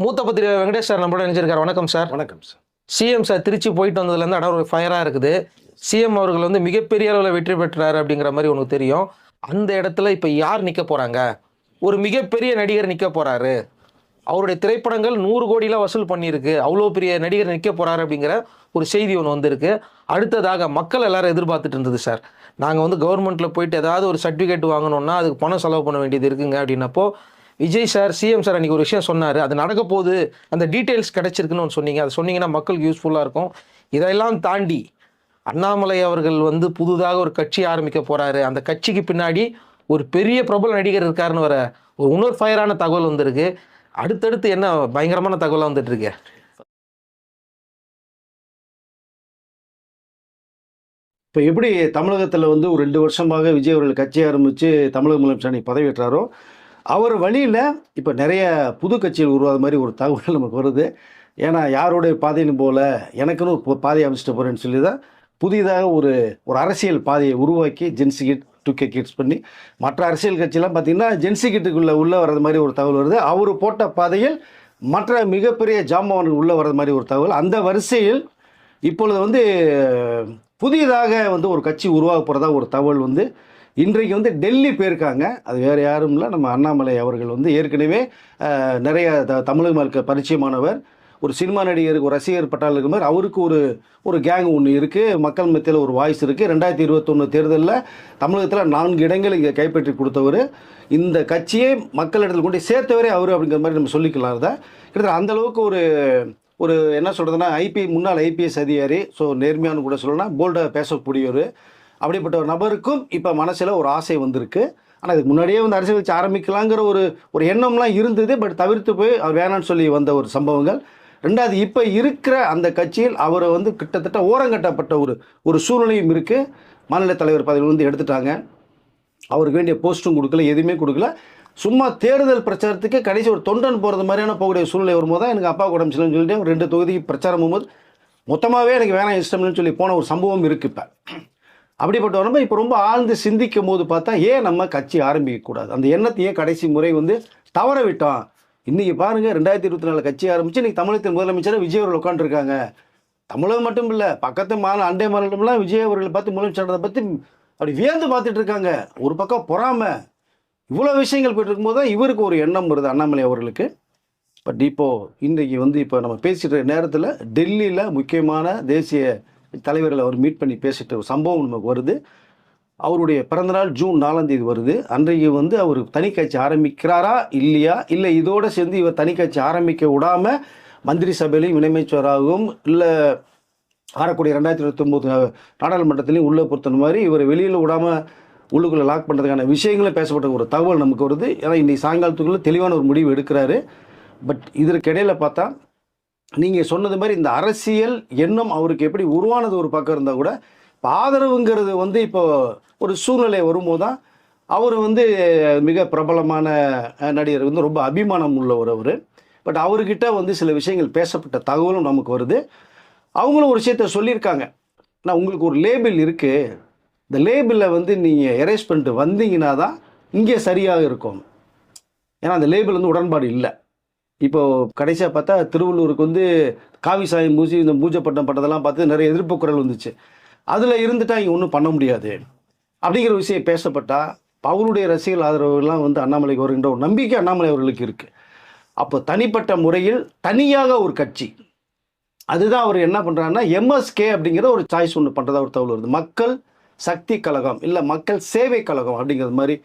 மூத்த பத்திரிகை வெங்கடேஷ் சார் நம்மளோட நினைச்சிருக்காரு. வணக்கம் சார். வணக்கம் சார். சிஎம் சார் திருச்சி போயிட்டு வந்ததுலேருந்து இடம் ஒரு ஃபயராக இருக்குது. சிஎம் அவர்கள் வந்து மிகப்பெரிய அளவில் வெற்றி பெற்றார் அப்படிங்கிற மாதிரி உனக்கு தெரியும். அந்த இடத்துல இப்போ யார் நிற்க போகிறாங்க? ஒரு மிகப்பெரிய நடிகர் நிற்க போகிறாரு. அவருடைய திரைப்படங்கள் 100 கோடிலாம் வசூல் பண்ணியிருக்கு. அவ்வளோ பெரிய நடிகர் நிற்க போகிறாரு அப்படிங்கிற ஒரு செய்தி ஒன்று வந்திருக்கு. அடுத்ததாக மக்கள் எல்லாரும் எதிர்பார்த்துட்டு இருந்தது சார். நாங்கள் வந்து கவர்மெண்ட்டில் போயிட்டு ஏதாவது ஒரு சர்டிஃபிகேட் வாங்கணும்னா அதுக்கு பணம் செலவு பண்ண வேண்டியது இருக்குங்க அப்படின்னப்போ விஜய் சார், சிஎம் சார் அன்றைக்கி ஒரு விஷயம் சொன்னார். அது நடக்க போகுது, அந்த டீட்டெயில்ஸ் கிடச்சிருக்குன்னு ஒன்று சொன்னீங்க. அது சொன்னீங்கன்னா மக்களுக்கு யூஸ்ஃபுல்லாக இருக்கும். இதெல்லாம் தாண்டி அண்ணாமலை அவர்கள் வந்து புதுதாக ஒரு கட்சி ஆரம்பிக்க போகிறாரு. அந்த கட்சிக்கு பின்னாடி ஒரு பெரிய பிரபல நடிகர் இருக்காருன்னு வர ஒரு இன்னொரு ஃபயரான தகவல் வந்திருக்கு. அடுத்தடுத்து என்ன பயங்கரமான தகவலாக வந்துட்டு இருக்கு? இப்போ எப்படி தமிழகத்தில் வந்து ஒரு 2 வருஷமாக விஜய் அவர்கள் கட்சி ஆரம்பித்து தமிழக முதலமைச்சர் பதவியேற்றாரோ அவர் வழியில் இப்போ நிறைய புது கட்சிகள் உருவாத மாதிரி ஒரு தகவல் நமக்கு வருது. ஏன்னா யாருடைய பாதைன்னு போல எனக்குன்னு ஒரு பாதையை அமைச்சிட்டு போகிறேன்னு சொல்லி தான் புதிதாக ஒரு அரசியல் பாதையை உருவாக்கி ஜென்சி கிட் 2K கிட்ஸ் பண்ணி மற்ற அரசியல் கட்சியெல்லாம் பார்த்திங்கன்னா ஜென்சி கிட்டுக்குள்ளே உள்ளே வர்றது மாதிரி ஒரு தகவல் வருது. அவர் போட்ட பாதையில் மற்ற மிகப்பெரிய ஜாம்பவான்கள் உள்ளே வர்றது மாதிரி ஒரு தகவல். அந்த வரிசையில் இப்பொழுது வந்து புதிதாக வந்து ஒரு கட்சி உருவாக போகிறதா ஒரு தகவல் வந்து இன்றைக்கு வந்து டெல்லி போயிருக்காங்க. அது வேறு யாரும் இல்லை, நம்ம அண்ணாமலை அவர்கள் வந்து ஏற்கனவே நிறைய தமிழக மக்களுக்கு பரிச்சயமானவர். ஒரு சினிமா நடிகருக்கு ஒரு ரசிகர் பட்டாளம் இருக்க மாதிரி அவருக்கு ஒரு கேங் ஒன்று இருக்குது. மக்கள் மத்தியில் ஒரு வாய்ஸ் இருக்குது. 2021 தேர்தலில் தமிழகத்தில் 4 இடங்கள் இங்கே கைப்பற்றி கொடுத்தவர். இந்த கட்சியை மக்களிடத்தில் கொண்டு சேர்த்தவரே அவர் அப்படிங்கிற மாதிரி நம்ம சொல்லிக்கலாம். அதை கிட்டத்தட்ட அந்தளவுக்கு ஒரு என்ன சொல்கிறதுனா முன்னாள் ஐபிஎஸ் அதிகாரி. ஸோ நேர்மையான கூட சொல்லணும்னா போல்டாக பேசக்கூடியவர். அப்படிப்பட்ட ஒரு நபருக்கும் இப்போ மனசில் ஒரு ஆசை வந்திருக்கு. ஆனால் இதுக்கு முன்னாடியே வந்து அரசியல் கட்சி ஆரம்பிக்கலாங்கிற ஒரு எண்ணம்லாம் இருந்தது. பட் தவிர்த்து போய் அவர் வேணான்னு சொல்லி வந்த ஒரு சம்பவங்கள். 2வது இப்போ இருக்கிற அந்த கட்சியில் அவரை வந்து கிட்டத்தட்ட ஓரங்கட்டப்பட்ட ஒரு சூழ்நிலையும் இருக்குது. மாநில தலைவர் பதவியில் வந்து எடுத்துட்டாங்க. அவருக்கு வேண்டிய போஸ்ட்டும் கொடுக்கல, எதுவுமே கொடுக்கல. சும்மா தேர்தல் பிரச்சாரத்துக்கு கடைசி ஒரு தொண்டன் போகிறது மாதிரியான போகக்கூடிய சூழ்நிலை வரும்போது தான் எனக்கு அப்பா உடம்பு சரியில்லைன்னு சொல்லிட்டு 2 தொகுதிக்கு பிரச்சாரம் போகும்போது மொத்தமாகவே எனக்கு வேணாம் இஷ்டம்னு சொல்லி போன ஒரு சம்பவம் இருக்குது. இப்போ அப்படிப்பட்ட வரம்பு இப்போ ரொம்ப ஆழ்ந்து சிந்திக்கும் போது பார்த்தா ஏன் நம்ம கட்சி ஆரம்பிக்கக்கூடாது, அந்த எண்ணத்தையே கடைசி முறை வந்து தவற விட்டோம். இன்றைக்கி பாருங்கள் 2024 கட்சி ஆரம்பித்து இன்றைக்கி தமிழகத்தின் முதலமைச்சர் விஜய் அவர்கள் உட்காந்துருக்காங்க. தமிழகம் மட்டும் இல்லை, பக்கத்து அண்டை மாநிலம்லாம் விஜய் அவர்களை பார்த்து முதலமைச்சரை பற்றி அப்படி வியந்து பார்த்துட்டு இருக்காங்க. ஒரு பக்கம் பொறாமை, இவ்வளோ விஷயங்கள் போய்ட்டு இருக்கும்போது தான் இவருக்கு ஒரு எண்ணம் வருது அண்ணாமலை அவர்களுக்கு. பட் இப்போது இன்றைக்கி வந்து இப்போ நம்ம பேசிகிட்டு நேரத்தில் டெல்லியில் முக்கியமான தேசிய தலைவர்களை அவர் மீட் பண்ணி பேசிட்டு ஒரு சம்பவம் நமக்கு வருது. அவருடைய பிறந்தநாள் ஜூன் 4ஆம் தேதி வருது. அன்றைக்கு வந்து அவர் தனி கட்சி ஆரம்பிக்கிறாரா இல்லையா, இல்லை இதோடு சேர்ந்து இவர் தனி கட்சி ஆரம்பிக்க விடாமல் மந்திரி சபையிலையும் இணையமைச்சராகவும் இல்லை ஆறக்கூடிய 2029 நாடாளுமன்றத்திலையும் உள்ளே பொறுத்தன மாதிரி இவர் வெளியில் விடாமல் உள்ளுக்குள்ளே லாக் பண்ணுறதுக்கான விஷயங்களும் பேசப்பட்ட ஒரு தகவல் நமக்கு வருது. ஏன்னா இன்றைக்கி சாயங்காலத்துக்குள்ளே தெளிவான ஒரு முடிவு எடுக்கிறாரு. பட் இதற்கிடையில் பார்த்தா நீங்கள் சொன்னது மாதிரி இந்த அரசியல் எண்ணம் அவருக்கு எப்படி உருவானது ஒரு பக்கம் இருந்தால் கூட இப்போ ஆதரவுங்கிறது வந்து இப்போ ஒரு சூழ்நிலை வரும்போது தான் அவர் வந்து மிக பிரபலமான நடிகர் வந்து ரொம்ப அபிமானம் உள்ளவர் அவர். பட் அவர்கிட்ட வந்து சில விஷயங்கள் பேசப்பட்ட தகவலும் நமக்கு வருது. அவங்களும் ஒரு விஷயத்த சொல்லியிருக்காங்க. நான் உங்களுக்கு ஒரு லேபிள் இருக்குது, இந்த லேபிளில் வந்து நீங்கள் எரேஸ் பண்ணிட்டு வந்தீங்கன்னா தான் இங்கே சரியாக இருக்கும். ஏன்னா அந்த லேபிள் வந்து உடன்பாடு இல்லை. இப்போது கடைசியாக பார்த்தா திருவள்ளூருக்கு வந்து காவி சாயம் பூசி இந்த பூஜை பட்டம் பட்டதெல்லாம் பார்த்து நிறைய எதிர்ப்பு குரல் வந்துச்சு. அதில் இருந்துட்டால் இங்கே ஒன்றும் பண்ண முடியாது அப்படிங்கிற விஷயம் பேசப்பட்டால் அவருடைய ரசிகர்கள் ஆதரவுலாம் வந்து அண்ணாமலைக்கு வருகின்ற ஒரு நம்பிக்கை அண்ணாமலை அவர்களுக்கு இருக்குது. அப்போ தனிப்பட்ட முறையில் தனியாக ஒரு கட்சி, அதுதான் அவர் என்ன பண்ணுறாருன்னா எம்எஸ்கே அப்படிங்கிற ஒரு சாய்ஸ் ஒன்று பண்ணுறதா ஒரு தகவல் வருது. மக்கள் சக்தி கழகம் இல்லை மக்கள் சேவை கழகம் அப்படிங்கிறது மாதிரி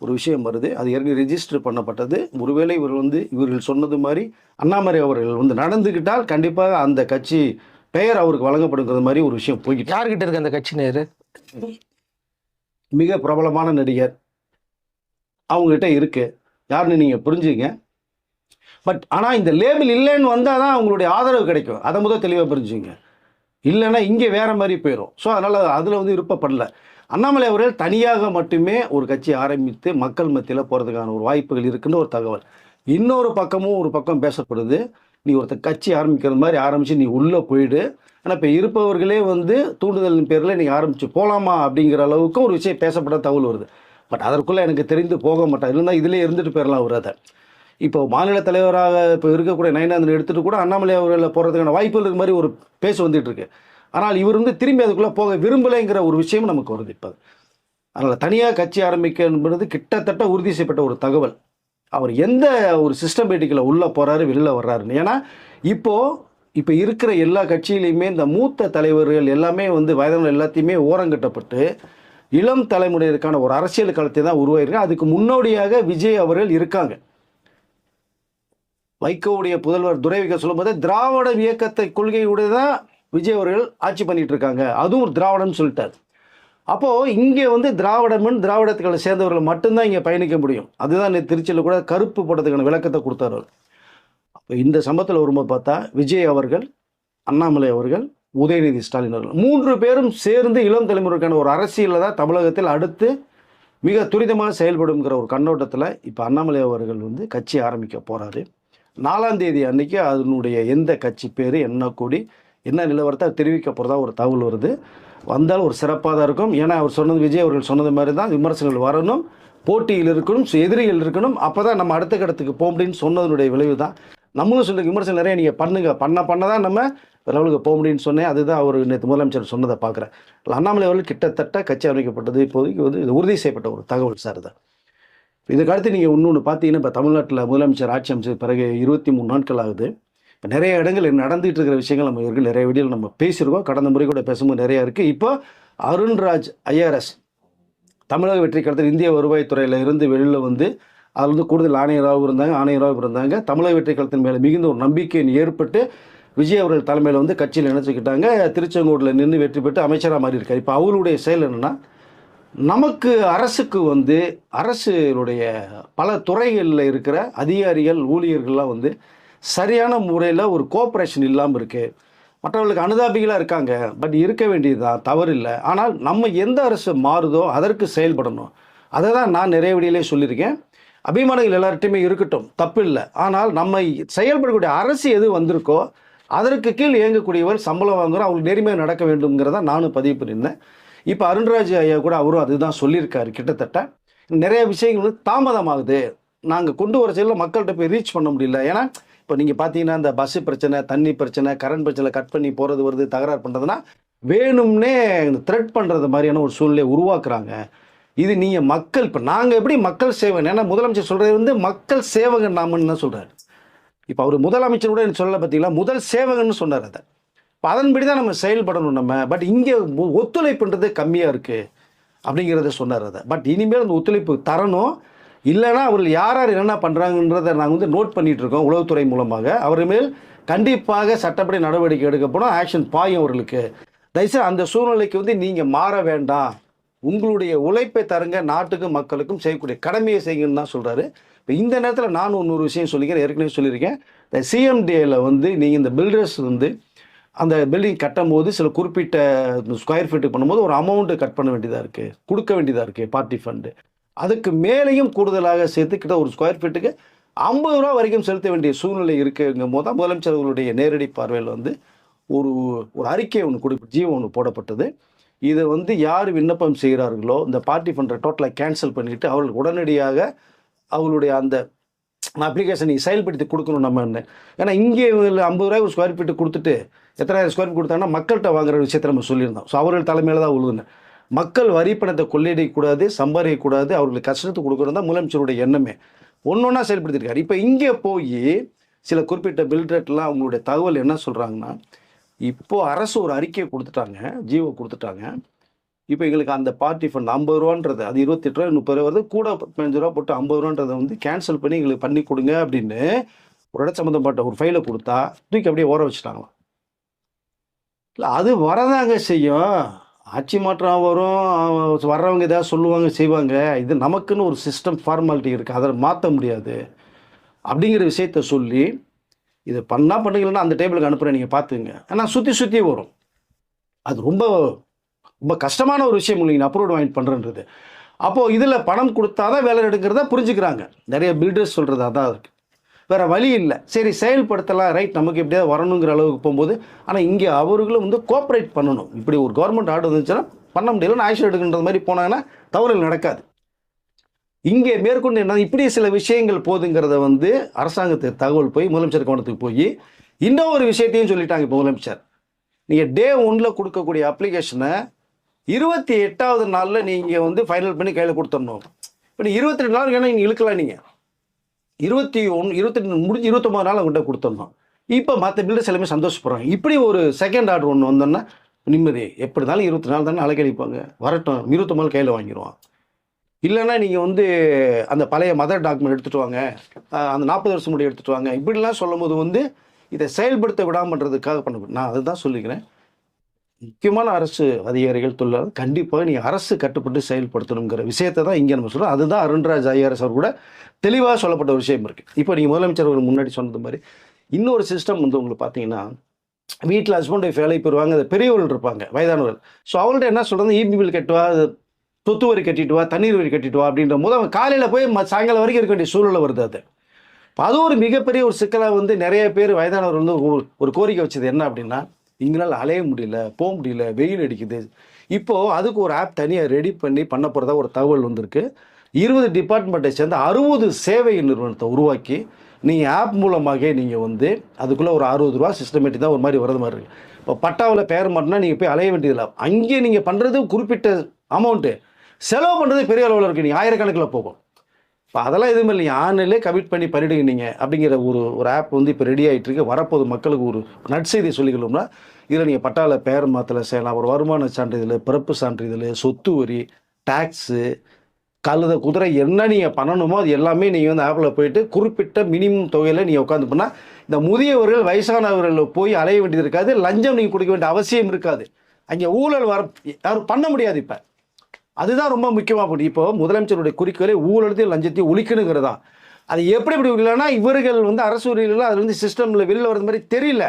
ஒரு விஷயம் வருது. அது ஏற்கனவே ரெஜிஸ்டர் பண்ணப்பட்டது. ஒருவேளை இவர்கள் சொன்னது மாதிரி அண்ணாமலை அவர்கள் வந்து நடந்துக்கிட்டால் கண்டிப்பாக அந்த கட்சி பெயர் அவருக்கு வழங்கப்படுங்கிற மாதிரி ஒரு விஷயம் போய்கிட்டு. யார்கிட்ட இருக்கு அந்த கட்சி நேரு? மிக பிரபலமான நடிகர் அவங்ககிட்ட இருக்குது. யாருன்னு நீங்கள் புரிஞ்சுங்க. பட் ஆனால் இந்த லேபிள் இல்லைன்னு வந்தால் தான் அவங்களுடைய ஆதரவு கிடைக்கும். அதை முதல் தெளிவாக புரிஞ்சுங்க. இல்லைன்னா இங்கே வேறு மாதிரி போயிடும். ஸோ அதனால் அதில் வந்து விருப்பப்படலை. அண்ணாமலை அவர்கள் தனியாக மட்டுமே ஒரு கட்சி ஆரம்பித்து மக்கள் மத்தியில் போகிறதுக்கான ஒரு வாய்ப்புகள் இருக்குன்னு ஒரு தகவல். இன்னொரு பக்கம் பேசப்படுது, நீ ஒருத்தர் கட்சி ஆரம்பிக்கிற மாதிரி ஆரம்பித்து நீ உள்ளே போயிடு. ஆனால் இப்போ இருப்பவர்களே வந்து தூண்டுதலின் பேரில் நீங்கள் ஆரம்பித்து போகலாமா அப்படிங்கிற அளவுக்கு ஒரு விஷயம் பேசப்பட தகவல் வருது. பட் அதற்குள்ளே எனக்கு தெரிந்து போக மாட்டேன். இருந்தால் இதிலே இருந்துட்டு போயிடலாம் அவர். அதை இப்போ மாநில தலைவராக இப்போ இருக்கக்கூடிய நயனாந்தன் எடுத்துகிட்டு கூட அண்ணாமலை அவர்களில் போகிறதுக்கான வாய்ப்புகள் இருக்க மாதிரி ஒரு பேச வந்துட்டு இருக்கு. ஆனால் இவர் வந்து திரும்பி அதுக்குள்ளே போக விரும்பலைங்கிற ஒரு விஷயம் நமக்கு வருது இப்போ. அதனால் தனியாக கட்சி ஆரம்பிக்க என்பது கிட்டத்தட்ட உறுதி செய்யப்பட்ட ஒரு தகவல். அவர் எந்த ஒரு சிஸ்டமேட்டிக்கில் உள்ளே போகிறாரு வெளில வர்றாருன்னு. ஏன்னா இப்போ இருக்கிற எல்லா கட்சியிலையுமே இந்த மூத்த தலைவர்கள் எல்லாமே வந்து வயதான எல்லாத்தையுமே ஓரங்கட்டப்பட்டு இளம் தலைமுறையிற்கான ஒரு அரசியல் களத்தை தான் உருவாயிருக்கு. அதுக்கு முன்னோடியாக விஜய் அவர்கள் இருக்காங்க. வைகோவுடைய புதல்வர் துரைவிக்க சொல்லும்போது திராவிட இயக்கத்தை கொள்கையுடைய தான் விஜய் அவர்கள் ஆட்சி பண்ணிட்டு இருக்காங்க, அதுவும் ஒரு திராவிடம்னு சொல்லிட்டார். அப்போது இங்கே வந்து திராவிடத்துக்களை சேர்ந்தவர்கள் மட்டும்தான் இங்கே பயணிக்க முடியும். அதுதான் திருச்சியில் கூட கருப்பு போட்டதுக்கான விளக்கத்தை கொடுத்தாரு. அப்போ இந்த சம்பவத்தில் வரும்போது பார்த்தா விஜய் அவர்கள், அண்ணாமலை அவர்கள், உதயநிதி ஸ்டாலின் அவர்கள் 3 பேரும் சேர்ந்து இளம் தலைமுறைக்கான ஒரு அரசியலில் தான் தமிழகத்தில் அடுத்து மிக துரிதமாக செயல்படுங்கிற ஒரு கண்ணோட்டத்தில் இப்போ அண்ணாமலை அவர்கள் வந்து கட்சி ஆரம்பிக்க போகிறாரு. 4ஆம் தேதி அன்னைக்கு அதனுடைய எந்த கட்சி பேர் என்ன கூடி என்ன நிலவரத்தை தெரிவிக்க போகிறதா ஒரு தகவல் வருது. வந்தால் ஒரு சிறப்பாக தான் இருக்கும். ஏன்னா அவர் சொன்னது, விஜய் அவர்கள் சொன்னது மாதிரி தான் விமர்சனங்கள் வரணும், போட்டியில் இருக்கணும், எதிரிகள் இருக்கணும், அப்போ தான் நம்ம அடுத்த கட்டத்துக்கு போக முடியும்னு சொன்னதனுடைய விளைவு தான். நம்மளும் சொல்ல விமர்சனம் நிறைய நீங்கள் பண்ண தான் நம்ம லெவலுக்கு போக முடியும்னு சொன்னேன். அதுதான் அவர் நேற்று முதலமைச்சர் சொன்னதை பார்க்குறேன். அண்ணாமலை அவர்கள் கிட்டத்தட்ட கட்சி அமைக்கப்பட்டது இப்போதைக்கு வந்து இது உறுதி செய்யப்பட்ட ஒரு தகவல் சார். தான் இதுக்கு அடுத்து நீங்கள் இன்னொன்று பார்த்தீங்கன்னா, இப்போ தமிழ்நாட்டில் முதலமைச்சர் ஆட்சி அமைச்சது பிறகு 23 நாட்கள் ஆகுது. இப்போ நிறைய இடங்கள் நடந்துகிட்டு இருக்கிற விஷயங்கள் நம்ம இருக்கு, நிறைய வீடியோவில் நம்ம பேசியிருக்கோம். கடந்த முறை கூட பேசும்போது நிறையா இருக்குது. இப்போ அருண்ராஜ் ஐஆர்எஸ் தமிழக வெற்றி கழகத்தில் இந்திய வருவாய்த்துறையில் இருந்து வெளியில் வந்து அதில் வந்து கூடுதல் ஆணையராகவும் இருந்தாங்க. தமிழக வெற்றி கழகத்தின் மேலே மிகுந்த ஒரு நம்பிக்கை ஏற்பட்டு விஜய் அவர்கள் தலைமையில் வந்து கட்சியில் இணைச்சிக்கிட்டாங்க. திருச்செங்கோட்டில் நின்று வெற்றி பெற்று அமைச்சராக மாறி இருக்கார். இப்போ அவருடைய செயல் என்னென்னா, நமக்கு அரசுக்கு வந்து அரசுடைய பல துறைகளில் இருக்கிற அதிகாரிகள் ஊழியர்கள்லாம் வந்து சரியான முறையில் ஒரு கோஆப்ரேஷன் இல்லாமல் இருக்குது. மற்றவர்களுக்கு அனுதாபிகளாக இருக்காங்க, பட் இருக்க வேண்டியது தான், தவறு இல்லை. ஆனால் நம்ம எந்த அரசு மாறுதோ அதற்கு செயல்படணும். அதை தான் நான் நிறைய வீடியோலே சொல்லியிருக்கேன். அபிமானிகள் எல்லார்ட்டையுமே இருக்கட்டும், தப்பு இல்லை. ஆனால் நம்ம செயல்படக்கூடிய அரசு எது வந்திருக்கோ அதற்கு கீழ் இயங்கக்கூடியவர் சம்பளம் வாங்குகிறோம், அவங்களுக்கு நேர்மையாக நடக்க வேண்டும்ங்கிறத நானும் பதிவு பண்ணியிருந்தேன். இப்போ அருண்ராஜ் ஐயா கூட அவரும் அதுதான் சொல்லியிருக்காரு. கிட்டத்தட்ட நிறைய விஷயங்கள் வந்து தாமதமாகுது, நாங்கள் கொண்டு வர செயல மக்கள்கிட்ட போய் ரீச் பண்ண முடியல. ஏன்னா இப்போ நீங்கள் பார்த்தீங்கன்னா இந்த பஸ்ஸு பிரச்சனை, தண்ணி பிரச்சனை, கரண்ட் பிரச்சனை கட் பண்ணி போகிறது வருது, தகராறு பண்ணுறதுனா வேணும்னே த்ரெட் பண்ணுறது மாதிரியான ஒரு சூழ்நிலையை உருவாக்குறாங்க. இது நீங்கள் மக்கள், இப்போ நாங்கள் எப்படி மக்கள் சேவகன், ஏன்னா முதலமைச்சர் சொல்கிறது வந்து மக்கள் சேவகன் நாமன்னு தான் சொல்கிறார். இப்போ அவர் முதலமைச்சர் கூட சொல்ல பார்த்தீங்களா, முதல் சேவகன்னு சொன்னார். அதை இப்போ அதன்படி தான் நம்ம செயல்படணும் நம்ம. பட் இங்கே ஒத்துழைப்புன்றது கம்மியாக இருக்குது அப்படிங்கிறத சொன்னார். அதை பட் இனிமேல் அந்த ஒத்துழைப்பு தரணும். இல்லைனா அவர்கள் யார் யார் என்ன பண்ணுறாங்கன்றதை நாங்கள் வந்து நோட் பண்ணிகிட்டு இருக்கோம். உளவுத்துறை மூலமாக அவர் மேல் கண்டிப்பாக சட்டப்படி நடவடிக்கை எடுக்கப்படும், ஆக்ஷன் பாயும் அவர்களுக்கு. தயவுசெய்து அந்த சூழ்நிலைக்கு வந்து நீங்கள் மாற வேண்டாம், உங்களுடைய உழைப்பை தருங்க, நாட்டுக்கும் மக்களுக்கும் செய்யக்கூடிய கடமையை செய்யுங்கன்னு தான் சொல்கிறாரு. இப்போ இந்த நேரத்தில் நான் இன்னொரு விஷயம் சொல்லிக்கிறேன், ஏற்கனவே சொல்லியிருக்கேன். இந்த சிஎம்டிஏல வந்து நீங்கள் இந்த பில்டர்ஸ் வந்து அந்த பில்டிங் கட்டும் போது சில குறிப்பிட்ட ஸ்கொயர் ஃபீட்டு பண்ணும்போது ஒரு அமௌண்ட்டு கட் பண்ண வேண்டியதாக இருக்குது, கொடுக்க வேண்டியதாக இருக்குது, பார்ட்டி ஃபண்டு. அதுக்கு மேலேயும் கூடுதலாக சேர்த்து கிட்ட ஒரு ஸ்கொயர் ஃபீட்டுக்கு 50 ரூபா வரைக்கும் செலுத்த வேண்டிய சூழ்நிலை இருக்குங்கும் போது தான் முதலமைச்சர் அவர்களுடைய நேரடி பார்வையில் வந்து ஒரு அறிக்கை ஒன்று ஜீவோ ஒன்று போடப்பட்டது. இதை வந்து யார் விண்ணப்பம் செய்கிறார்களோ இந்த பார்ட்டி ஃபண்டை டோட்டலாக கேன்சல் பண்ணிவிட்டு அவர்களுக்கு உடனடியாக அவங்களுடைய அந்த அப்ளிகேஷனை செயல்படுத்தி கொடுக்கணும் நம்ம. ஏன்னா இங்கே 50 ரூபாய் ஒரு ஸ்கொயர் ஃபீட்டு கொடுத்துட்டு எத்தனாயிரம் ஸ்கொயர் ஃபீட் கொடுத்தாங்கன்னா மக்கள்கிட்ட வாங்குற விஷயத்தை நம்ம சொல்லியிருந்தோம். ஸோ அவர்கள் தலைமையில் தான் உழுதுனேன். மக்கள் வரி பணத்தை கொள்ளையடிக்கக்கூடாது, சம்பாதிக்கக்கூடாது, அவர்களுக்கு கஷ்டத்தை கொடுக்கணும் தான் முதலமைச்சருடைய எண்ணமே. ஒன்றா செயல்படுத்தியிருக்காரு. இப்போ இங்கே போய் சில குறிப்பிட்ட பில்டர்லாம் அவங்களுடைய தகவல் என்ன சொல்கிறாங்கன்னா, இப்போது அரசு ஒரு அறிக்கையை கொடுத்துட்டாங்க, ஜீவோ கொடுத்துட்டாங்க. இப்போ எங்களுக்கு அந்த பார்ட்டி ஃபண்ட் 50 ரூபான்றது, அது 28 ரூபா 30 ரூபா வருது, கூட 15 ரூபா போட்டு 50 ரூபான்றதை வந்து கேன்சல் பண்ணி எங்களுக்கு பண்ணி கொடுங்க அப்படின்னு ஒரு இடம் சம்மந்தப்பட்ட ஒரு ஃபைலை கொடுத்தா தூக்கி அப்படியே ஓர வச்சுட்டாங்களாம். இல்லை அது வரதாங்க செய்யும், ஆட்சி மாற்றம் வரும், வர்றவங்க ஏதாவது சொல்லுவாங்க செய்வாங்க. இது நமக்குன்னு ஒரு சிஸ்டம் ஃபார்மாலிட்டி இருக்குது, அதை மாற்ற முடியாது அப்படிங்கிற விஷயத்த சொல்லி இதை பண்ணால் பண்ணுங்களா அந்த டேபிளுக்கு அனுப்புகிறேன், நீங்கள் பார்த்துங்க. ஆனால் சுற்றி வரும். அது ரொம்ப ரொம்ப கஷ்டமான ஒரு விஷயம் நீங்கள் அப்ரூவ் வாங்கி பண்ணுறன்றது. அப்போது இதில் பணம் கொடுத்தா தான் வேலை எடுக்கிறத புரிஞ்சுக்கிறாங்க நிறைய பில்டர்ஸ் சொல்கிறது. அதான் இருக்குது, வேறு வழி இல்லை. சரி செயல்படுத்தலாம், ரைட், நமக்கு எப்படியாவது வரணுங்கிற அளவுக்கு போகும்போது. ஆனால் இங்கே அவர்களும் வந்து கோஆப்ரேட் பண்ணணும். இப்படி ஒரு கவர்மெண்ட் ஆர்டர் வந்துச்சுன்னா பண்ண முடியல, ஆக்ஷன் எடுக்கின்ற மாதிரி போனாங்கன்னா தவறுகள் நடக்காது. இங்கே மேற்கொண்டு என்ன இப்படி சில விஷயங்கள் போதுங்கிறத வந்து அரசாங்கத்துக்கு தகவல் போய் முதலமைச்சர் கவனத்துக்கு போய் இன்னும் ஒரு விஷயத்தையும் சொல்லிட்டாங்க. இப்போ முதலமைச்சர் நீங்கள் டே 1 கொடுக்கக்கூடிய அப்ளிகேஷனை 28வது நாளில் நீங்கள் வந்து ஃபைனல் பண்ணி கையில் கொடுத்துடணும். இப்போ நீ 22 நாள் வேணால் நீங்கள் இழுக்கலாம். நீங்கள் 22 முடிஞ்சு 29 நாள் அவங்ககிட்ட கொடுத்துடணும். இப்போ மற்ற பில்டர்ஸ் எல்லாமே சந்தோஷப்படுறாங்க. இப்படி ஒரு செகண்ட் ஆர்டர் ஒன்று வந்தோன்னா நிம்மதி. எப்படி இருந்தாலும் 20 நாள் தானே அலைக்கழிப்பாங்க, வரட்டும் 29 நாள் கையில் வாங்கிடுவான். இல்லைன்னா நீங்கள் வந்து அந்த பழைய மதர் டாக்குமெண்ட் எடுத்துகிட்டு வாங்க, அந்த 40 வருஷம் முடி எடுத்துகிட்டு வாங்க, இப்படிலாம் சொல்லும்போது வந்து இதை செயல்படுத்த விடாமல் பண்ணுறதுக்காக பண்ண நான் அதுதான் சொல்லிக்கிறேன். முக்கியமான அரசு அதிகாரிகள் தொழிலாளர் கண்டிப்பாக நீங்கள் அரசு கட்டுப்பட்டு செயல்படுத்தணுங்கிற விஷயத்தை தான் இங்கே நம்ம சொல்கிறோம். அதுதான் அருண்ராஜ் ஐஆர்எஸ் அவர் கூட தெளிவாக சொல்லப்பட்ட ஒரு விஷயம் இருக்குது. இப்போ நீங்கள் முதலமைச்சர் அவர் முன்னாடி சொன்னது மாதிரி இன்னொரு சிஸ்டம் வந்து உங்களுக்கு பார்த்தீங்கன்னா, வீட்டில் ஹஸ்பண்ட் ஒய்ஃப் வேலைக்கு போயிடுவாங்க, அது பெரியவர்கள் இருப்பாங்க, வயதானவர்கள். ஸோ அவங்கள்ட்ட என்ன சொல்கிறது, இபி பில் கட்டுவா, சொத்து வரி கட்டிட்டு வா, தண்ணீர் வரி கட்டிட்டு வா அப்படின்ற போது அவங்க காலையில் போய் சாயங்காலம் வரைக்கும் இருக்க வேண்டிய சூழலை வருது. அது அது ஒரு மிகப்பெரிய ஒரு சிக்கலாக வந்து நிறைய பேர் வயதானவர் வந்து ஒரு கோரிக்கை வச்சது என்ன அப்படின்னா, இங்களால் அலைய முடியல, போக முடியல, வெயில் அடிக்குது. இப்போது அதுக்கு ஒரு ஆப் தனியாக ரெடி பண்ண போகிறதா ஒரு தகவல் வந்திருக்கு. 20 டிபார்ட்மெண்ட்டை சேர்ந்த 60 சேவை நிறுவனத்தை உருவாக்கி நீங்கள் ஆப் மூலமாக நீங்கள் வந்து அதுக்குள்ளே ஒரு 60 ரூபா சிஸ்டமேட்டிக் தான் ஒரு மாதிரி வரது மாதிரி இருக்குது. இப்போ பட்டாவில் பேர் மாட்டினா நீங்கள் போய் அலைய வேண்டியதில்லை. அங்கே நீங்கள் பண்ணுறது குறிப்பிட்ட அமௌண்ட்டு, செலவு பண்ணுறது பெரிய அளவில் இருக்குது. நீங்கள் ஆயிரக்கணக்கில் போகும். இப்போ அதெல்லாம் எதுவுமே இல்லை, ஆன்லைன்லே கமிட் பண்ணி பண்ணிடுங்க நீங்கள் அப்படிங்கிற ஒரு ஆப் வந்து இப்போ ரெடி ஆகிட்டு இருக்கு. வரப்போது மக்களுக்கு ஒரு நற்செய்தி சொல்லிக்கணும்னா, இதில் நீங்கள் பட்டாவில் பேர் மாற்றலை செய்யலாம், ஒரு வருமான சான்றிதழ், பிறப்பு சான்றிதழ், சொத்து வரி, டேக்ஸு, கழுத குதிரை என்ன நீங்கள் பண்ணணுமோ அது எல்லாமே நீங்கள் வந்து ஆப்பில் போயிட்டு குறிப்பிட்ட மினிமம் தொகையில் நீங்கள் உட்காந்து பண்ணால் இந்த முதியவர்கள் வயசானவர்கள் போய் அலைய வேண்டியது இருக்காது. லஞ்சம் நீங்கள் கொடுக்க வேண்டிய அவசியம் இருக்காது. அங்கே ஊழல் யாரும் பண்ண முடியாது. இப்போ அதுதான் ரொம்ப முக்கியமாக போட்டு இப்போ முதலமைச்சருடைய குறிக்கோளை ஊழலத்தையும் லஞ்சத்தையும் ஒழிக்கணுங்கிறதா. அது எப்படி இல்லைன்னா இவர்கள் வந்து அரசு ஊழியர்கள் அது வந்து சிஸ்டமில் வெளியில் வர்றது மாதிரி தெரியல.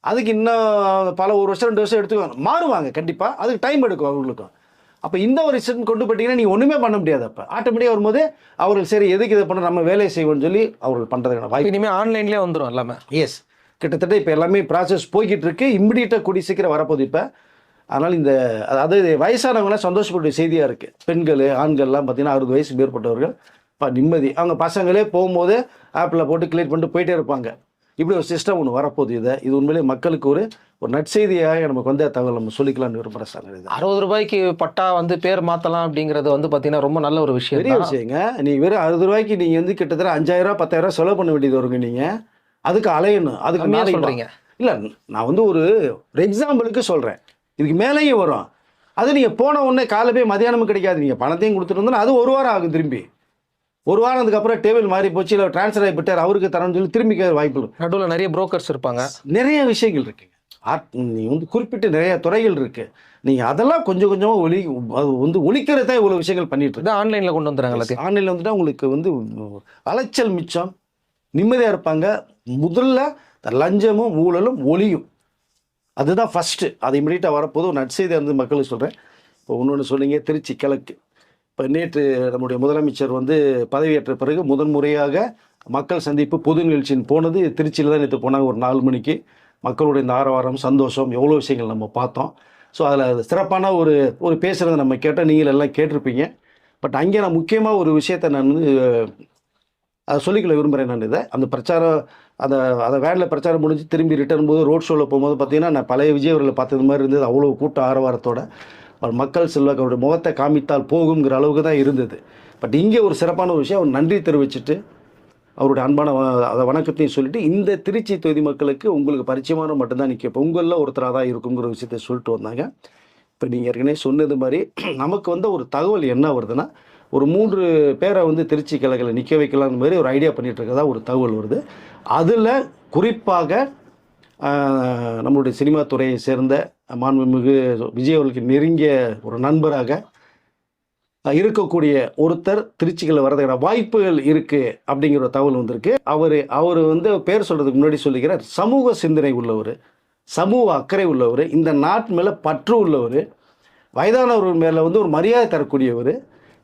அதுக்கு இன்னும் பல ஒரு வருஷம் 2 வருஷம் எடுத்துக்குவாங்க, மாறுவாங்க கண்டிப்பாக. அதுக்கு டைம் எடுக்கும் அவங்களுக்கும். அப்போ இந்த ஒரு சிஸ்டம் கொண்டு போட்டிங்கன்னா நீங்கள் ஒன்றுமே பண்ண முடியாது. அப்போ ஆட்டோமேட்டிக்காக வரும்போது அவர்கள் சரி எதுக்கு இதை பண்ண நம்ம வேலையை செய்வோம்னு சொல்லி அவர்கள் பண்ணுறதுக்கான வாய்ப்பு இனிமேல் ஆன்லைன்லேயே வந்துடும் எல்லாமே. எஸ், கிட்டத்தட்ட இப்போ எல்லாமே ப்ராசஸ் போய்கிட்டு இருக்கு. இம்மிடியட்டாக கூடி சீக்கிரம் வரப்போகுது இப்போ. அதனால் இந்த அதாவது வயசானவங்களாம் சந்தோஷப்பட்ட செய்தியாக இருக்குது. பெண்கள் ஆண்கள்லாம் பார்த்தீங்கன்னா 60 வயசு மேற்பட்டவர்கள் நிம்மதி. அவங்க பசங்களே போகும்போது ஆப்பில் போட்டு கிளியர் பண்ணிட்டு போயிட்டே இருப்பாங்க. இப்படி ஒரு சிஸ்டம் ஒன்று வரப்போகுது. இது உண்மையிலே மக்களுக்கு ஒரு நற்செய்தியாக நமக்கு வந்து தகவல் நம்ம சொல்லிக்கலாம்னு விரும்புகிறேன் சார். 60 ரூபாய்க்கு பட்டா வந்து பேர் மாற்றலாம் அப்படிங்கிறது வந்து பார்த்தீங்கன்னா ரொம்ப நல்ல ஒரு விஷயம். பெரிய விஷயங்க. நீங்கள் வெறும் 60 ரூபாய்க்கு நீங்கள் வந்து கிட்டத்தட்ட 5000 10,000 செலவு பண்ண வேண்டியது வருங்க. நீங்கள் அதுக்கு அலையணும். அதுக்கு மேலே சொல்கிறீங்க. இல்லை, நான் வந்து ஒரு எக்ஸாம்பிளுக்கு சொல்கிறேன். இதுக்கு மேலேயும் வரும். அது நீங்கள் போன உடனே காலை போய் மதியானமும் கிடைக்காது. நீங்கள் பணத்தையும் கொடுத்துட்டு வந்தோன்னா அது 1 வாரம் ஆகும். திரும்பி 1 வாரத்துக்கு அப்புறம் டேபிள் மாறி போச்சு, இல்லை ட்ரான்ஸ்ஃபர் ஆகி போட்டார், அவருக்கு தரணும்னு சொல்லி திரும்பி வாய்ப்பு இருக்கும். நடுவில் நிறைய புரோக்கர்ஸ் இருப்பாங்க, நிறைய விஷயங்கள் இருக்குங்க. நீங்கள் வந்து குறிப்பிட்ட நிறைய துறைகள் இருக்குது. நீங்கள் அதெல்லாம் கொஞ்சம் கொஞ்சமாக அது வந்து ஒழிக்கிறதா இவ்வளோ விஷயங்கள் பண்ணிட்டு இருக்கு. ஆன்லைனில் கொண்டு வந்துடுறாங்க எல்லாத்தையும். ஆன்லைனில் வந்துட்டு உங்களுக்கு வந்து அலைச்சல் மிச்சம், நிம்மதியாக இருப்பாங்க. முதல்ல லஞ்சமும் ஊழலும் ஒழியும். அதுதான் ஃபஸ்ட்டு. அது இமீடியட்டாக வரப்போது ஒரு நற்செய்தியாக இருந்து மக்களுக்கு சொல்கிறேன். இப்போ ஒன்று சொன்னீங்க, திருச்சி கிழக்கு. இப்போ நேற்று நம்முடைய முதலமைச்சர் வந்து பதவியேற்ற பிறகு முதன்முறையாக மக்கள் சந்திப்பு பொது நிகழ்ச்சின்னு போனது திருச்சியில் தான். நேற்று போனாங்க ஒரு 4 மணிக்கு. மக்களுடைய இந்த ஆரவாரம், சந்தோஷம், எவ்வளோ விஷயங்கள் நம்ம பார்த்தோம். ஸோ அதில் சிறப்பான ஒரு பேசுகிறத நம்ம கேட்டால் நீங்கள் எல்லாம் கேட்டிருப்பீங்க. பட் அங்கே நான் முக்கியமாக ஒரு விஷயத்தை நான் வந்து அதை சொல்லிக்கல விரும்புகிறேன். நான் இதை அந்த பிரச்சாரம் அதை வேனில் பிரச்சாரம் முடிஞ்சு திரும்பி ரிட்டர்ன் போது ரோட் ஷோவில் போகும்போது பார்த்தீங்கன்னா நான் பழைய விஜய் அவர்களை பார்த்தது மாதிரி இருந்தது. அவ்வளோ கூட்டம் ஆரவாரத்தோட மக்கள் செல்வாக்கு அவருடைய முகத்தை காமித்தால் போகுங்கிற அளவுக்கு தான் இருந்தது. பட் இங்கே ஒரு சிறப்பான ஒரு விஷயம், அவர் நன்றி தெரிவிச்சுட்டு அவருடைய அன்பான அதை வணக்கத்தையும் சொல்லிட்டு இந்த திருச்சி தொகுதி மக்களுக்கு உங்களுக்கு பரிச்சயமான மட்டும்தான் நிற்க பொங்கலில் ஒருத்தராக தான் இருக்குங்கிற விஷயத்தை சொல்லிட்டு வந்தாங்க. இப்போ நீங்கள் ஏற்கனவே சொன்னது மாதிரி நமக்கு வந்து ஒரு தகவல் என்ன வருதுன்னா, ஒரு 3 பேரை வந்து திருச்சி கிழக்கில் நிற்க வைக்கலாம்னு மாதிரி ஒரு ஐடியா பண்ணிகிட்டு இருக்கதா ஒரு தகவல் வருது. அதில் குறிப்பாக நம்மளுடைய சினிமா துறையை சேர்ந்த மாண்புமிகு விஜய் அவர்களுக்கு நெருங்கிய ஒரு நண்பராக இருக்கக்கூடிய ஒருத்தர் திருச்சிகளில் வரதுக்கான வாய்ப்புகள் இருக்குது அப்படிங்கிற ஒரு தகவல் வந்திருக்கு. அவர் வந்து பேர் சொல்கிறதுக்கு முன்னாடி சொல்லிக்கிறார், சமூக சிந்தனை உள்ளவர், சமூக அக்கறை உள்ளவர், இந்த நாட்டு மேலே பற்று உள்ளவர், வயதானவர்கள் மேலே வந்து ஒரு மரியாதை தரக்கூடியவர்,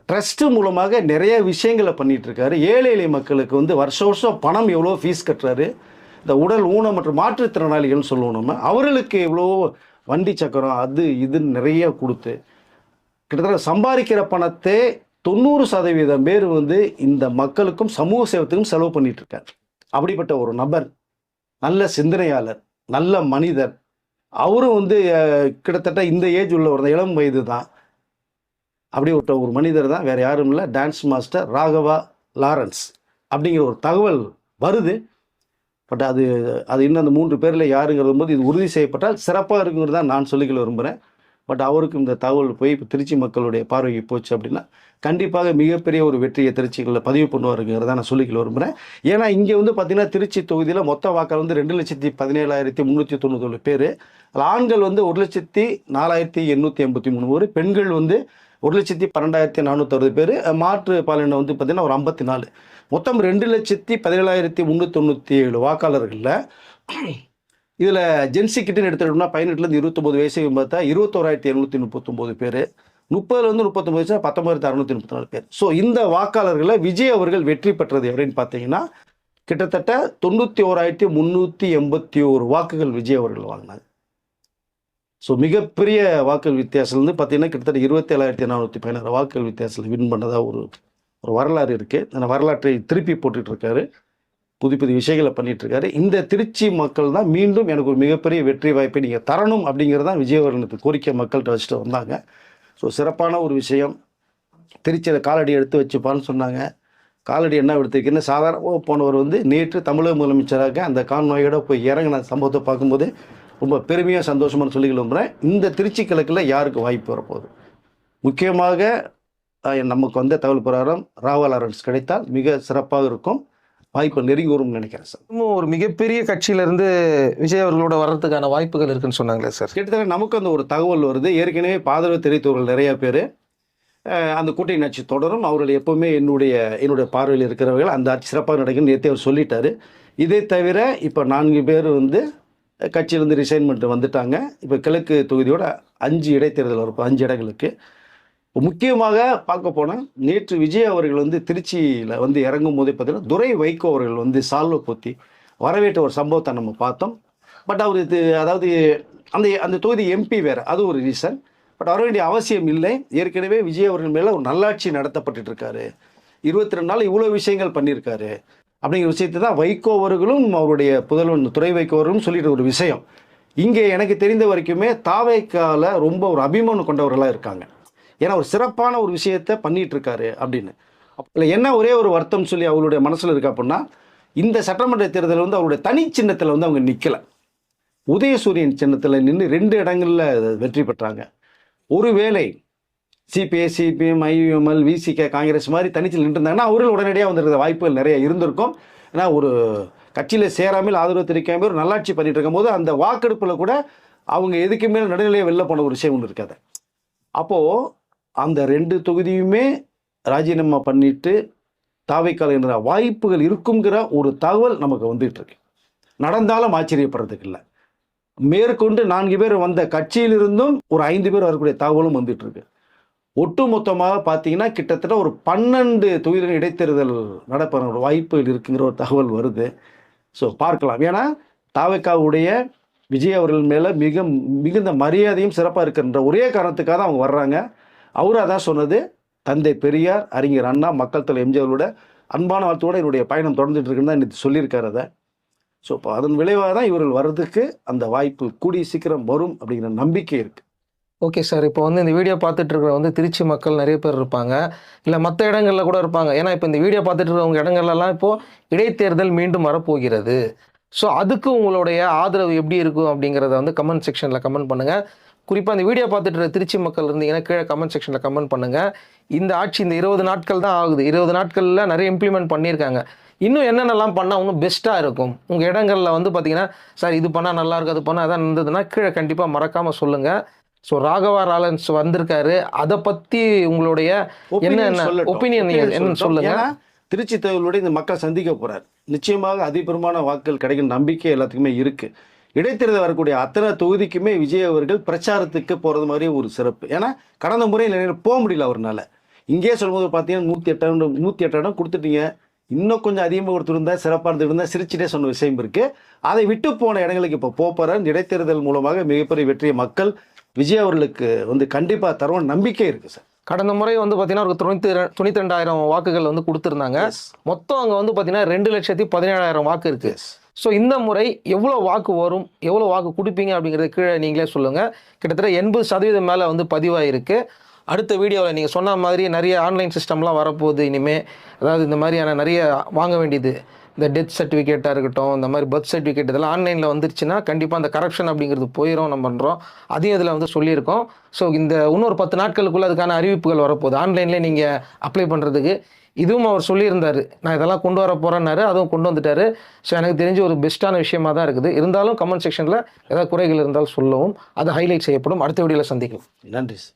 ட்ரஸ்ட்டு மூலமாக நிறைய விஷயங்களை பண்ணிகிட்ருக்காரு. ஏழை எளிய மக்களுக்கு வந்து வருஷம் பணம் எவ்வளோ ஃபீஸ் கட்டுறாரு. இந்த உடல் ஊனம் மற்றும் மாற்றுத்திறனாளிகள்னு சொல்லுவோம் நம்ம, அவர்களுக்கு எவ்வளோ வண்டி சக்கரம் அது இதுன்னு நிறைய கொடுத்து கிட்டத்தட்ட சம்பாதிக்கிற பணத்தை 90% பேர் வந்து இந்த மக்களுக்கும் சமூக சேவத்துக்கும் செலவு பண்ணிட்டு இருக்காரு. அப்படிப்பட்ட ஒரு நபர், நல்ல சிந்தனையாளர், நல்ல மனிதர். அவரும் வந்து கிட்டத்தட்ட இந்த ஏஜ் உள்ள ஒரு இளம் வயது தான். அப்படிப்பட்ட ஒரு மனிதர் தான், வேற யாரும் இல்லை, டான்ஸ் மாஸ்டர் ராகவா லாரன்ஸ் அப்படிங்கிற ஒரு தகவல் வருது. பட் அது இன்னும் அந்த 3 பேரில் யாருங்கிறது போது இது உறுதி செய்யப்பட்டால் சிறப்பாக இருக்குங்கிறது தான் நான் சொல்லிக்கொள்ள விரும்புகிறேன். பட் அவருக்கு இந்த தகவல் போய் இப்போ திருச்சி மக்களுடைய பார்வைக்கு போச்சு அப்படின்னா கண்டிப்பாக மிகப்பெரிய ஒரு வெற்றியை திருச்சிகளில் பதிவு பண்ணுவாருங்கிறத நான் சொல்லிக்கொள்ள விரும்புகிறேன். ஏன்னா இங்கே வந்து பார்த்தீங்கன்னா திருச்சி தொகுதியில் மொத்த வாக்காளர் வந்து 2,17,397 பேர். அதில் ஆண்கள் வந்து 1,04,883 பேர், பெண்கள் வந்து 1,12,460 பேர், மாற்று பாலினம் வந்து பார்த்தீங்கன்னா ஒரு 54. மொத்தம் 2,17,397 வாக்காளர்களில் இதில் ஜென்சி கிட்டன்னு எடுத்துக்கிட்டோம்னா 18லேருந்து 29 வயசு பார்த்தா 21,739 பேர், 30லேருந்து 39 வயசு 19,634 பேர். ஸோ இந்த வாக்காளர்களை விஜய் அவர்கள் வெற்றி பெற்றது எப்படின்னு பார்த்தீங்கன்னா கிட்டத்தட்ட 91,381 வாக்குகள் விஜய் அவர்கள் வாங்கினாங்க. ஸோ மிகப்பெரிய வாக்குகள் வித்தியாசம் வந்து பார்த்தீங்கன்னா கிட்டத்தட்ட 27,416 வாக்குகள் வித்தியாசத்தில் வின் பண்ணதாக ஒரு வரலாறு இருக்குது. அந்த வரலாற்றை திருப்பி போட்டுட்ருக்காரு, புது புது விஷயங்களை பண்ணிகிட்ருக்காரு. இந்த திருச்சி மக்கள் தான் மீண்டும் எனக்கு ஒரு மிகப்பெரிய வெற்றி வாய்ப்பை நீங்கள் தரணும் அப்படிங்கிறது தான் விஜய் அவர்களுக்கு கோரிக்கை மக்கள்கிட்ட வச்சுட்டு வந்தாங்க. ஸோ சிறப்பான ஒரு விஷயம். திருச்சியில் காலடி எடுத்து வச்சுப்பான்னு சொன்னாங்க. காலடி என்ன எடுத்துக்கின்னு சாதாரண போனவர் வந்து நேற்று தமிழக முதலமைச்சராக அந்த கான்வாயோட போய் இறங்கின சம்பவத்தை பார்க்கும்போது ரொம்ப பெருமையாக சந்தோஷமாக சொல்லி விரும்புகிறேன். இந்த திருச்சி கிழக்கில் யாருக்கு வாய்ப்பு வரப்போகுது? முக்கியமாக நமக்கு வந்த தகவல் பிரகாரம் ராகவா லாரன்ஸ் கிடைத்தால் மிக சிறப்பாக இருக்கும், வாய்ப்பு நெருங்கி வரும்னு நினைக்கிறேன் சார். இன்னும் ஒரு மிகப்பெரிய கட்சியிலேருந்து விஜய் அவர்களோட வர்றதுக்கான வாய்ப்புகள் இருக்குன்னு சொன்னாங்களே சார். கிட்டத்தட்ட நமக்கு அந்த ஒரு தகவல் வருது. ஏற்கனவே ஆதரவு தெரிவித்தவர்கள் நிறைய பேர் அந்த கூட்டணி ஆட்சி தொடரும், அவர்கள் எப்போவுமே என்னுடைய பார்வையில் இருக்கிறவர்கள் அந்த ஆட்சி சிறப்பாக நடக்குன்னு நேற்றே அவர் சொல்லிட்டாரு. இதை தவிர இப்போ 4 பேர் வந்து கட்சியிலேருந்து ரிசைன்மெண்ட் வந்துட்டாங்க. இப்போ கிழக்கு தொகுதியோட 5 இடைத்தேர்தல் வரும், 5 இடங்களுக்கு. முக்கியமாக பார்க்க போனால் நேற்று விஜய் அவர்கள் வந்து திருச்சியில் வந்து இறங்கும் போதே பார்த்தீங்கன்னா துரை வைகோ அவர்கள் வந்து சால்வை போத்தி வரவேற்ற ஒரு சம்பவத்தை நம்ம பார்த்தோம். பட் அவர் அதாவது அந்த தொகுதி எம்பி வேறு, அது ஒரு ரீசன். பட் வர வேண்டிய அவசியம் இல்லை. ஏற்கனவே விஜய் அவர்கள் மேலே ஒரு நல்லாட்சி நடத்தப்பட்டு இருக்காரு, 22 நாள் இவ்வளோ விஷயங்கள் பண்ணியிருக்காரு அப்படிங்கிற விஷயத்தை தான் வைகோ அவர்களும் அவருடைய புதல்வன் துரை வைகோ அவர்களும் சொல்லிட்டு ஒரு விஷயம். இங்கே எனக்கு தெரிந்த வரைக்குமே தாவேக்கால ரொம்ப ஒரு அபிமானம் கொண்டவர்களாக இருக்காங்க. ஏன்னா ஒரு சிறப்பான ஒரு விஷயத்தை பண்ணிட்டு இருக்காரு அப்படின்னு. அப்போ என்ன ஒரே ஒரு வருத்தம் சொல்லி அவங்களுடைய மனசில் இருக்கா அப்படின்னா, இந்த சட்டமன்ற தேர்தலில் வந்து அவருடைய தனி சின்னத்தில் வந்து அவங்க நிற்கலை, உதயசூரியன் சின்னத்தில் நின்று 2 இடங்களில் வெற்றி பெற்றாங்க. ஒருவேளை CBI, CPM, IUML, VCK, Congress மாதிரி தனிச்சில் நின்றுருந்தாங்கன்னா அவர்கள் உடனடியாக வந்திருக்கிற வாய்ப்புகள் நிறைய இருந்திருக்கும். ஏன்னா ஒரு கட்சியில் சேராமல் ஆதரவு தெரிவிக்காமல் ஒரு நல்லாட்சி பண்ணிட்டு இருக்கும்போது அந்த வாக்கெடுப்பில் கூட அவங்க எதுக்கு மேலே நடுநிலையை வெளில போன ஒரு விஷயம் ஒன்று இருக்காது. அப்போது அந்த 2 தொகுதியுமே ராஜினாமா பண்ணிட்டு தாவைக்கால என்ற வாய்ப்புகள் இருக்குங்கிற ஒரு தகவல் நமக்கு வந்துட்டு இருக்கு. நடந்தாலும் ஆச்சரியப்படுறதுக்கு இல்லை. மேற்கொண்டு 4 பேர் வந்த கட்சியிலிருந்தும் ஒரு 5 பேர் வரக்கூடிய தகவலும் வந்துட்டு இருக்கு. ஒட்டு மொத்தமாக பார்த்தீங்கன்னா கிட்டத்தட்ட ஒரு 12 தொகுதிகளின் இடைத்தேர்தல் நடப்பற வாய்ப்புகள் இருக்குங்கிற ஒரு தகவல் வருது. ஸோ பார்க்கலாம். ஏன்னா தாவைக்காவுடைய விஜய் அவர்கள் மேலே மிகுந்த மரியாதையும் சிறப்பாக இருக்கின்ற ஒரே காரணத்துக்காக தான் அவங்க வர்றாங்க. அவரும் அதான் சொன்னது, தந்தை பெரியார், அறிஞர் அண்ணா, மக்கள் தலைவர் எம்ஜிஆரோட அன்பான வாழ்த்தோடு என்னுடைய பயணம் தொடர்ந்துட்டு இருக்குன்னு தான் இன்னைக்கு சொல்லியிருக்காரு அதை. ஸோ இப்போ அதன் விளைவாக தான் இவர்கள் வர்றதுக்கு அந்த வாய்ப்பு கூடிய சீக்கிரம் வரும் அப்படிங்கிற நம்பிக்கை இருக்குது. ஓகே சார், இப்போ வந்து இந்த வீடியோ பார்த்துட்டு இருக்கிற வந்து திருச்சி மக்கள் நிறைய பேர் இருப்பாங்க, இல்லை மற்ற இடங்களில் கூட இருப்பாங்க. ஏன்னா இப்போ இந்த வீடியோ பார்த்துட்டு இருக்கிறவங்க இடங்கள்லாம் இப்போது இடைத்தேர்தல் மீண்டும் வரப்போகிறது. ஸோ அதுக்கு உங்களுடைய ஆதரவு எப்படி இருக்கும் அப்படிங்கிறத வந்து கமெண்ட் செக்ஷனில் கமெண்ட் பண்ணுங்கள். குறிப்பாக இந்த வீடியோ பார்த்துட்டு இருக்க திருச்சி மக்கள் இருந்தீங்கன்னா கீழே கமெண்ட் செக்ஷனில் கமெண்ட் பண்ணுங்கள். இந்த ஆட்சி இந்த 20 நாட்கள் தான் ஆகுது, 20 நாட்களில் நிறைய இம்ப்ளிமெண்ட் பண்ணியிருக்காங்க. இன்னும் என்னென்னலாம் பண்ணால் இன்னும் பெஸ்ட்டாக இருக்கும் உங்கள் இடங்களில் வந்து பார்த்தீங்கன்னா, சார் இது பண்ணால் நல்லாயிருக்கும், அது பண்ணால் அதான் இருந்ததுன்னா கீழே கண்டிப்பாக மறக்காமல் சொல்லுங்கள். ஸோ ராகவா லாரன்ஸ் வந்திருக்காரு, அதை பற்றி உங்களுடைய என்ன ஒப்பீனியன் என்னன்னு சொல்லுங்கள். திருச்சி தேர்தலோட இந்த மக்கள் சந்திக்க போகிறார், நிச்சயமாக அதிபெருமான வாக்குகள் கிடைக்கும் நம்பிக்கை எல்லாத்துக்குமே இருக்குது. இடைத்தேர்தல் வரக்கூடிய அத்தனை தொகுதிக்குமே விஜய் அவர்கள் பிரச்சாரத்துக்கு போகிறது மாதிரி ஒரு சிறப்பு. ஏன்னா கடந்த முறையில் போக முடியல அவர்னால. இங்கேயே சொல்லும்போது பார்த்தீங்கன்னா 108 இடம் கொடுத்துட்டீங்க, இன்னும் கொஞ்சம் அதிகமாக கொடுத்துருந்தா சிறப்பாக இருந்துருந்தால் சிரிச்சிட்டே சொன்ன விஷயம் இருக்குது. அதை விட்டு போன இடங்களுக்கு இப்போ போகிற இடைத்தேர்தல் மூலமாக மிகப்பெரிய வெற்றியை மக்கள் விஜய் அவர்களுக்கு வந்து கண்டிப்பாக தருவோம் நம்பிக்கை இருக்குது சார். கடந்த முறை வந்து பார்த்தீங்கன்னா ஒரு 92,000 வாக்குகள் வந்து கொடுத்துருந்தாங்க. மொத்தம் அங்கே வந்து பார்த்தீங்கன்னா 2,17,000 வாக்கு இருக்கு. ஸோ இந்த முறை எவ்வளோ வாக்கு வரும், எவ்வளோ வாக்கு கொடுப்பீங்க அப்படிங்கிறது கீழே நீங்களே சொல்லுங்கள். கிட்டத்தட்ட 80% மேலே வந்து பதிவாயிருக்கு. அடுத்த வீடியோவில் நீங்கள் சொன்ன மாதிரி நிறைய ஆன்லைன் சிஸ்டம்லாம் வரப்போகுது இனிமேல். அதாவது இந்த மாதிரியான நிறைய வாங்க வேண்டியது, இந்த டெத் சர்டிஃபிகேட்டாக இருக்கட்டும், இந்த மாதிரி பர்த் சர்டிஃபிகேட் இதெல்லாம் ஆன்லைனில் வந்துருச்சுன்னா கண்டிப்பாக அந்த கரப்ஷன் அப்படிங்கிறது போயிடும். நம்ம பண்ணுறோம், அதையும் இதில் வந்து சொல்லியிருக்கோம். ஸோ இந்த இன்னொரு 10 நாட்களுக்குள்ளே அதுக்கான அறிவிப்புகள் வரப்போகுது ஆன்லைன்லேயே நீங்கள் அப்ளை பண்ணுறதுக்கு. இதுவும் அவர் சொல்லியிருந்தார், நான் இதெல்லாம் கொண்டு வர போகிறேன்னாரு, அதுவும் கொண்டு வந்துட்டார். ஸோ எனக்கு தெரிஞ்ச ஒரு பெஸ்ட்டான விஷயமா தான் இருக்குது. இருந்தாலும் கமெண்ட் செக்ஷனில் ஏதாவது குறைகள் இருந்தால் சொல்லவும், அது ஹைலைட் செய்யப்படும். அடுத்த வீடியோவில் சந்திக்கலாம். நன்றி சார்.